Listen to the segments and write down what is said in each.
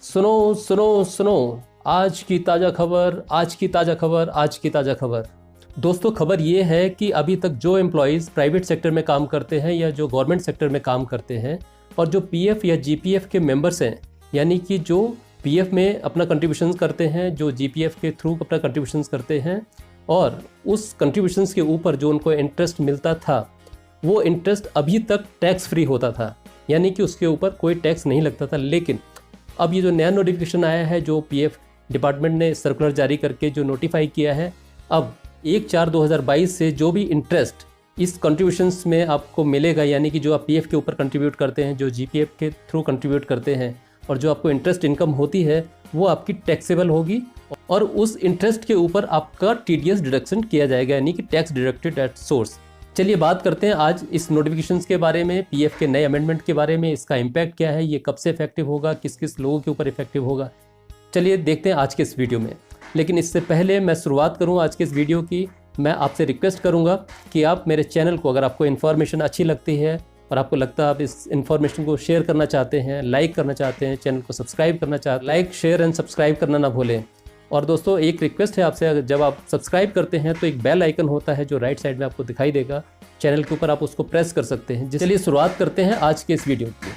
सुनो सुनो सुनो, आज की ताज़ा खबर, आज की ताज़ा खबर, आज की ताज़ा खबर। दोस्तों, खबर ये है कि अभी तक जो एम्प्लॉयज़ प्राइवेट सेक्टर में काम करते हैं या जो गवर्नमेंट सेक्टर में काम करते हैं और जो पीएफ या जीपीएफ के मेंबर्स हैं, यानी कि जो पीएफ में अपना कंट्रीब्यूशंस करते हैं, जो जीपीएफ के थ्रू अपना कंट्रीब्यूशंस करते हैं और उस कंट्रीब्यूशंस के ऊपर जो उनको इंटरेस्ट मिलता था, वो इंटरेस्ट अभी तक टैक्स फ्री होता था, यानी कि उसके ऊपर कोई टैक्स नहीं लगता था। लेकिन अब ये जो नया नोटिफिकेशन आया है, जो पीएफ डिपार्टमेंट ने सर्कुलर जारी करके जो नोटिफाई किया है, अब 1/4/2022 से जो भी इंटरेस्ट इस कंट्रीब्यूशंस में आपको मिलेगा, यानी कि जो आप पीएफ के ऊपर कंट्रीब्यूट करते हैं, जो जीपीएफ के थ्रू कंट्रीब्यूट करते हैं और जो आपको इंटरेस्ट इनकम होती है, वो आपकी टैक्सेबल होगी और उस इंटरेस्ट के ऊपर आपका टीडीएस डिडक्शन किया जाएगा, यानी कि टैक्स डिडक्टेड एट सोर्स। चलिए बात करते हैं आज इस नोटिफिकेशंस के बारे में, पीएफ के नए अमेंडमेंट के बारे में, इसका इम्पैक्ट क्या है, ये कब से इफेक्टिव होगा, किस किस लोगों के ऊपर इफेक्टिव होगा। चलिए देखते हैं आज के इस वीडियो में। लेकिन इससे पहले मैं शुरुआत करूं आज के इस वीडियो की, मैं आपसे रिक्वेस्ट करूंगा कि आप मेरे चैनल को, अगर आपको इन्फॉर्मेशन अच्छी लगती है और आपको लगता है आप इस इन्फॉर्मेशन को शेयर करना चाहते हैं, लाइक करना चाहते हैं, चैनल को सब्सक्राइब करना चाहते हैं, लाइक शेयर एंड सब्सक्राइब करना ना भूलें। और दोस्तों, एक रिक्वेस्ट है आपसे, जब आप सब्सक्राइब करते हैं तो एक बेल आइकन होता है जो राइट साइड में आपको दिखाई देगा चैनल के ऊपर, आप उसको प्रेस कर सकते हैं। चलिए शुरुआत करते हैं आज के इस वीडियो की।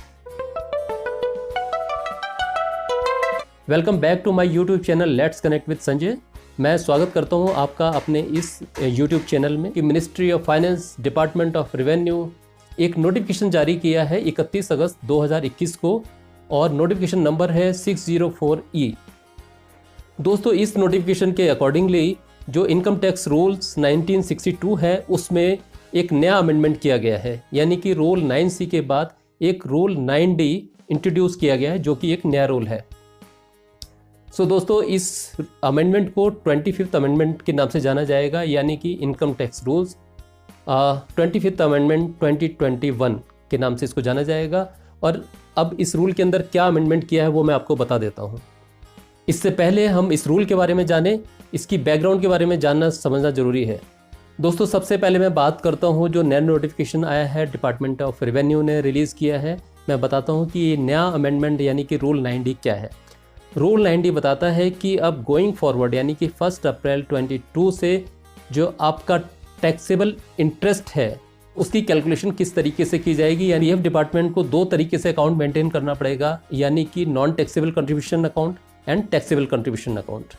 Welcome back to my YouTube channel let's connect with Sanjay. मैं स्वागत करता हूं आपका अपने इस यूट्यूब चैनल में कि ministry of finance, department of revenue एक नोटिफिकेशन जारी किया है 31 अगस्त 2021 को और नोटिफिकेशन नंबर है 604E। दोस्तों, इस नोटिफिकेशन के अकॉर्डिंगली जो इनकम टैक्स रूल्स 1962 है, उसमें एक नया अमेंडमेंट किया गया है, यानी कि रूल 9C के बाद एक रूल 9D इंट्रोड्यूस किया गया है, जो कि एक नया रूल है। सो दोस्तों, इस अमेंडमेंट को 25th अमेंडमेंट के नाम से जाना जाएगा, यानी कि income tax rules 25th amendment 2021 के नाम से इसको जाना जाएगा। और अब इस रूल के अंदर क्या अमेंडमेंट किया है वो मैं आपको बता देता हूँ। इससे पहले हम इस रूल के बारे में जानें, इसकी बैकग्राउंड के बारे में जानना समझना ज़रूरी है। दोस्तों, सबसे पहले मैं बात करता हूं जो नया नोटिफिकेशन आया है, डिपार्टमेंट ऑफ रेवेन्यू ने रिलीज़ किया है। मैं बताता हूं कि ये नया अमेंडमेंट यानी कि रूल 9D क्या है। रूल 9D बताता है कि अब गोइंग फॉरवर्ड, यानी कि 1 अप्रैल 2022 से जो आपका टैक्सेबल इंटरेस्ट है उसकी कैलकुलेशन किस तरीके से की जाएगी। यानी पीएफ डिपार्टमेंट को दो तरीके से अकाउंट मेंटेन करना पड़ेगा, यानी कि non taxable contribution account and taxable contribution account.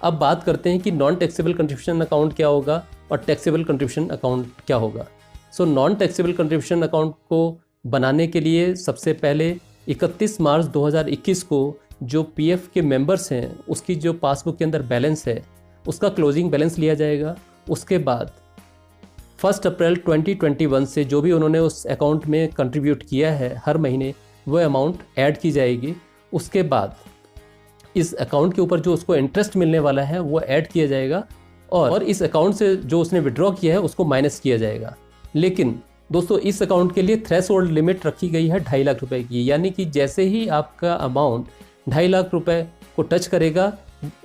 अब बात करते हैं कि नॉन टैक्सेबल कंट्रीब्यूशन अकाउंट क्या होगा और टैक्सेबल कंट्रीब्यूशन अकाउंट क्या होगा। So non taxable contribution account को बनाने के लिए सबसे पहले 31 मार्च 2021 को जो पीएफ के मेंबर्स हैं उसकी जो पासबुक के अंदर बैलेंस है उसका क्लोजिंग बैलेंस लिया जाएगा। उसके बाद 1 अप्रैल 2021 से जो भी उन्होंने उस अकाउंट में कंट्रीब्यूट किया है हर महीने, वो अमाउंट ऐड की जाएगी। उसके बाद इस अकाउंट के ऊपर जो उसको इंटरेस्ट मिलने वाला है वो ऐड किया जाएगा और इस अकाउंट से जो उसने विड्रॉ किया है उसको माइनस किया जाएगा। लेकिन दोस्तों, इस अकाउंट के लिए थ्रेशोल्ड लिमिट रखी गई है 2.5 लाख रुपए की, यानी कि जैसे ही आपका अमाउंट 2.5 लाख रुपए को टच करेगा,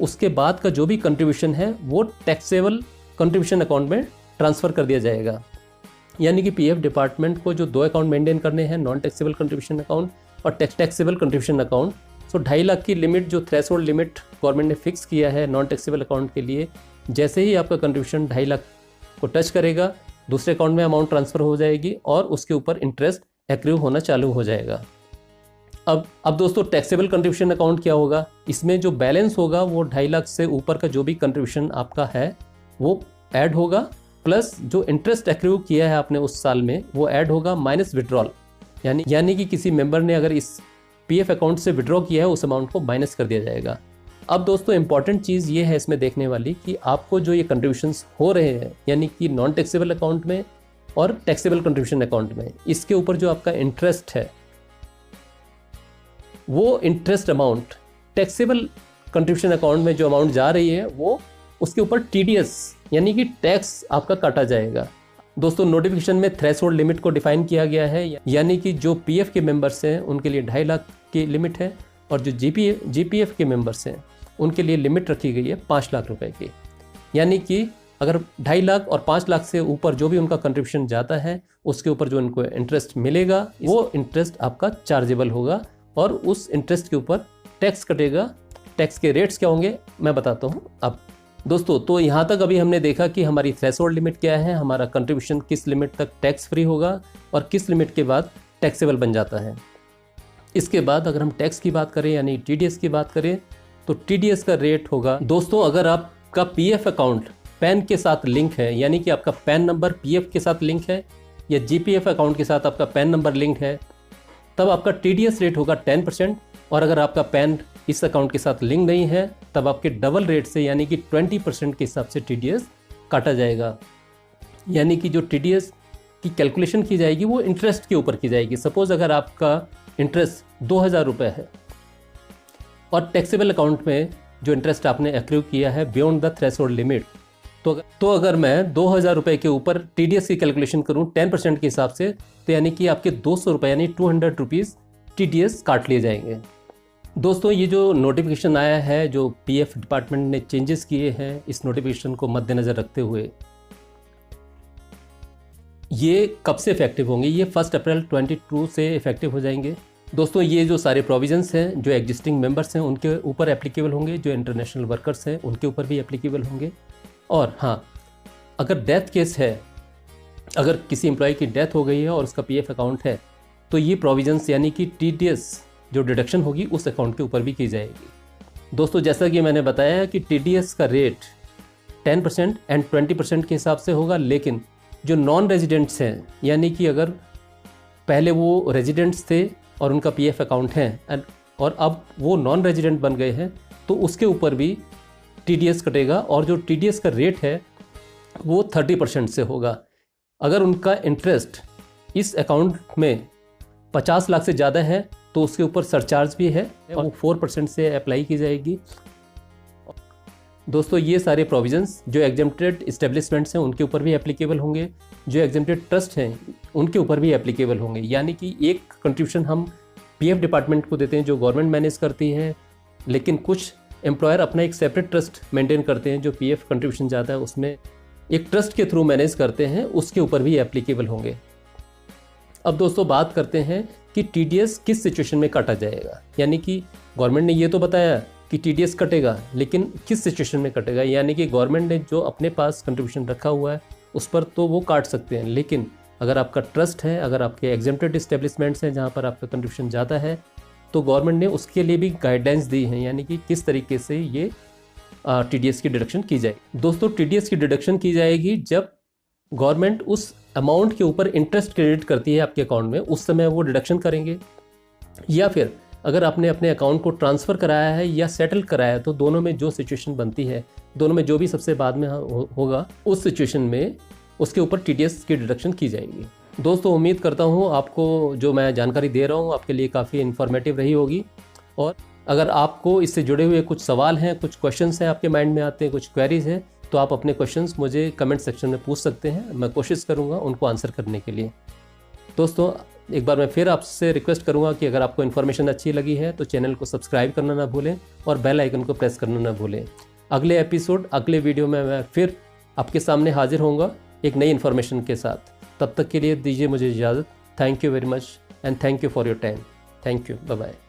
उसके बाद का जो भी कंट्रीब्यूशन है वो टैक्सेबल कंट्रीब्यूशन अकाउंट में ट्रांसफ़र कर दिया जाएगा। यानी कि पीएफ डिपार्टमेंट को जो 2 अकाउंट मेंटेन करने हैं, नॉन टैक्सेबल कंट्रीब्यूशन अकाउंट और टैक्सेबल कंट्रीब्यूशन अकाउंट। सो 2.5 लाख की लिमिट, जो थ्रेशोल्ड लिमिट गवर्नमेंट ने फिक्स किया है नॉन टैक्सेबल अकाउंट के लिए, जैसे ही आपका कंट्रीब्यूशन 2.5 लाख को टच करेगा, दूसरे अकाउंट में अमाउंट ट्रांसफ़र हो जाएगी और उसके ऊपर इंटरेस्ट एक्रू होना चालू हो जाएगा। अब दोस्तों, टैक्सेबल कंट्रीब्यूशन अकाउंट क्या होगा। इसमें जो बैलेंस होगा वो 2.5 लाख से ऊपर का जो भी कंट्रीब्यूशन आपका है वो ऐड होगा, प्लस जो इंटरेस्ट एक्रू किया है आपने उस साल में वो ऐड होगा, माइनस विड्रॉल, यानी कि किसी मेंबर ने अगर इस पीएफ अकाउंट से विड्रॉ किया है उस अमाउंट को माइनस कर दिया जाएगा। अब दोस्तों, इंपॉर्टेंट चीज़ ये है इसमें देखने वाली कि आपको जो ये कंट्रीब्यूशंस हो रहे हैं, यानी कि नॉन टैक्सेबल अकाउंट में और टैक्सेबल कंट्रीब्यूशन अकाउंट में, इसके ऊपर जो आपका इंटरेस्ट है वो interest amount taxable contribution account में जो अमाउंट जा रही है वो उसके ऊपर टीडीएस यानी कि टैक्स आपका काटा जाएगा। दोस्तों, नोटिफिकेशन में थ्रेशोल्ड लिमिट को डिफाइन किया गया है, यानी कि जो पीएफ के मेंबर्स हैं उनके लिए 2.5 लाख की लिमिट है और जो जीपीएफ के मेंबर्स हैं उनके लिए लिमिट रखी गई है 5 लाख रुपए की। यानी कि अगर 2.5 लाख और 5 लाख से ऊपर जो भी उनका कंट्रीब्यूशन जाता है उसके ऊपर जो उनको इंटरेस्ट मिलेगा वो इंटरेस्ट आपका चार्जेबल होगा और उस इंटरेस्ट के ऊपर टैक्स कटेगा, टैक्स के रेट्स क्या होंगे मैं बताता हूँ अब। दोस्तों तो यहाँ तक अभी हमने देखा कि हमारी थ्रेशोल्ड लिमिट क्या है, हमारा कंट्रीब्यूशन किस लिमिट तक टैक्स फ्री होगा और किस लिमिट के बाद टैक्सेबल बन जाता है। इसके बाद अगर हम टैक्स की बात करें यानी टीडीएस की बात करें तो टीडीएस का रेट होगा। दोस्तों अगर आपका पीएफ अकाउंट पैन के साथ लिंक है, यानी कि आपका पैन नंबर पीएफ के साथ लिंक है या जीपीएफ अकाउंट के साथ आपका पैन नंबर लिंक है, तब आपका टीडीएस रेट होगा 10%। और अगर आपका पैन इस अकाउंट के साथ लिंक नहीं है तब आपके डबल रेट से यानी कि 20% के हिसाब से टीडीएस काटा जाएगा। यानी कि जो टीडीएस की कैलकुलेशन की जाएगी वो इंटरेस्ट के ऊपर की जाएगी। सपोज अगर आपका इंटरेस्ट 2000 रुपये है और टैक्सेबल अकाउंट में जो इंटरेस्ट आपने एक्रू किया है बियॉन्ड द थ्रेशोल्ड लिमिट, तो अगर मैं 2000 रुपये के ऊपर टीडीएस की कैलकुलेशन करूं 10% के हिसाब से, तो यानी कि आपके 200 रुपये यानी 200 रुपीज़ टीडीएस काट लिए जाएंगे। दोस्तों ये जो नोटिफिकेशन आया है, जो पीएफ डिपार्टमेंट ने चेंजेस किए हैं, इस नोटिफिकेशन को मद्देनज़र रखते हुए ये कब से इफेक्टिव होंगे? ये 1 अप्रैल 2022 से इफेक्टिव हो जाएंगे। दोस्तों ये जो सारे प्रोविजंस हैं जो एग्जिस्टिंग मेंबर्स हैं उनके ऊपर एप्लीकेबल होंगे, जो इंटरनेशनल वर्कर्स हैं उनके ऊपर भी एप्लीकेबल होंगे। और हाँ, अगर डेथ केस है, अगर किसी एम्प्लॉय की डेथ हो गई है और उसका पीएफ अकाउंट है, तो ये प्रोविजंस यानी कि टीडीएस जो डिडक्शन होगी उस अकाउंट के ऊपर भी की जाएगी। दोस्तों जैसा कि मैंने बताया कि टीडीएस का रेट 10% एंड 20% के हिसाब से होगा, लेकिन जो नॉन रेजिडेंट्स हैं यानी कि अगर पहले वो रेजिडेंट्स थे और उनका पीएफ अकाउंट है और अब वो नॉन रेजिडेंट बन गए हैं, तो उसके ऊपर भी टीडीएस कटेगा और जो टीडीएस का रेट है वो 30% से होगा। अगर उनका इंटरेस्ट इस अकाउंट में 50 लाख से ज़्यादा है तो उसके ऊपर सरचार्ज भी है और वो 4% से अप्लाई की जाएगी। दोस्तों ये सारे प्रोविजंस जो एग्जेम्प्टेड इस्टेब्लिशमेंट्स हैं उनके ऊपर भी एप्लीकेबल होंगे, जो एग्जेम्प्टेड ट्रस्ट हैं उनके ऊपर भी एप्लीकेबल होंगे। यानी कि एक कंट्रीब्यूशन हम पीएफ डिपार्टमेंट को देते हैं जो गवर्नमेंट मैनेज करती है, लेकिन कुछ एम्प्लॉयर अपना एक सेपरेट ट्रस्ट मेंटेन करते हैं जो पीएफ कंट्रीब्यूशन ज़्यादा है उसमें एक ट्रस्ट के थ्रू मैनेज करते हैं, उसके ऊपर भी एप्लीकेबल होंगे। अब दोस्तों बात करते हैं कि टीडीएस किस सिचुएशन में काटा जाएगा। यानी कि गवर्नमेंट ने ये तो बताया कि टीडीएस कटेगा, लेकिन किस सिचुएशन में कटेगा? यानी कि गवर्नमेंट ने जो अपने पास कंट्रीब्यूशन रखा हुआ है उस पर तो वो काट सकते हैं, लेकिन अगर आपका ट्रस्ट है, अगर आपके एग्जेम्प्टेड इस्टेब्लिशमेंट्स हैं जहाँ पर आपका कंट्रीब्यूशन ज़्यादा है, तो गवर्नमेंट ने उसके लिए भी गाइडलाइंस दी हैं, यानी कि किस तरीके से ये टीडीएस की डिडक्शन की जाएगी। दोस्तों टीडीएस की डिडक्शन की जाएगी जब गवर्नमेंट उस अमाउंट के ऊपर इंटरेस्ट क्रेडिट करती है आपके अकाउंट में, उस समय वो डिडक्शन करेंगे। या फिर अगर आपने अपने अकाउंट को ट्रांसफ़र कराया है या सेटल कराया है, तो दोनों में जो सिचुएशन बनती है, दोनों में जो भी सबसे बाद में होगा उस सिचुएशन में उसके ऊपर टीडीएस की डिडक्शन की जाएगी। दोस्तों उम्मीद करता हूँ आपको जो मैं जानकारी दे रहा हूँ आपके लिए काफ़ी इन्फॉर्मेटिव रही होगी। और अगर आपको इससे जुड़े हुए कुछ सवाल हैं, कुछ क्वेश्चंस हैं आपके माइंड में आते हैं, कुछ क्वेरीज हैं, तो आप अपने क्वेश्चंस मुझे कमेंट सेक्शन में पूछ सकते हैं। मैं कोशिश करूँगा उनको आंसर करने के लिए। दोस्तों एक बार मैं फिर आपसे रिक्वेस्ट करूँगा कि अगर आपको इन्फॉर्मेशन अच्छी लगी है तो चैनल को सब्सक्राइब करना ना भूलें और बेल आइकन को प्रेस करना ना भूलें। अगले एपिसोड, अगले वीडियो में मैं फिर आपके सामने हाजिर होऊंगा एक नई इन्फॉर्मेशन के साथ। तब तक के लिए दीजिए मुझे इजाज़त। Thank you very much and thank you for your time. Thank you, bye bye.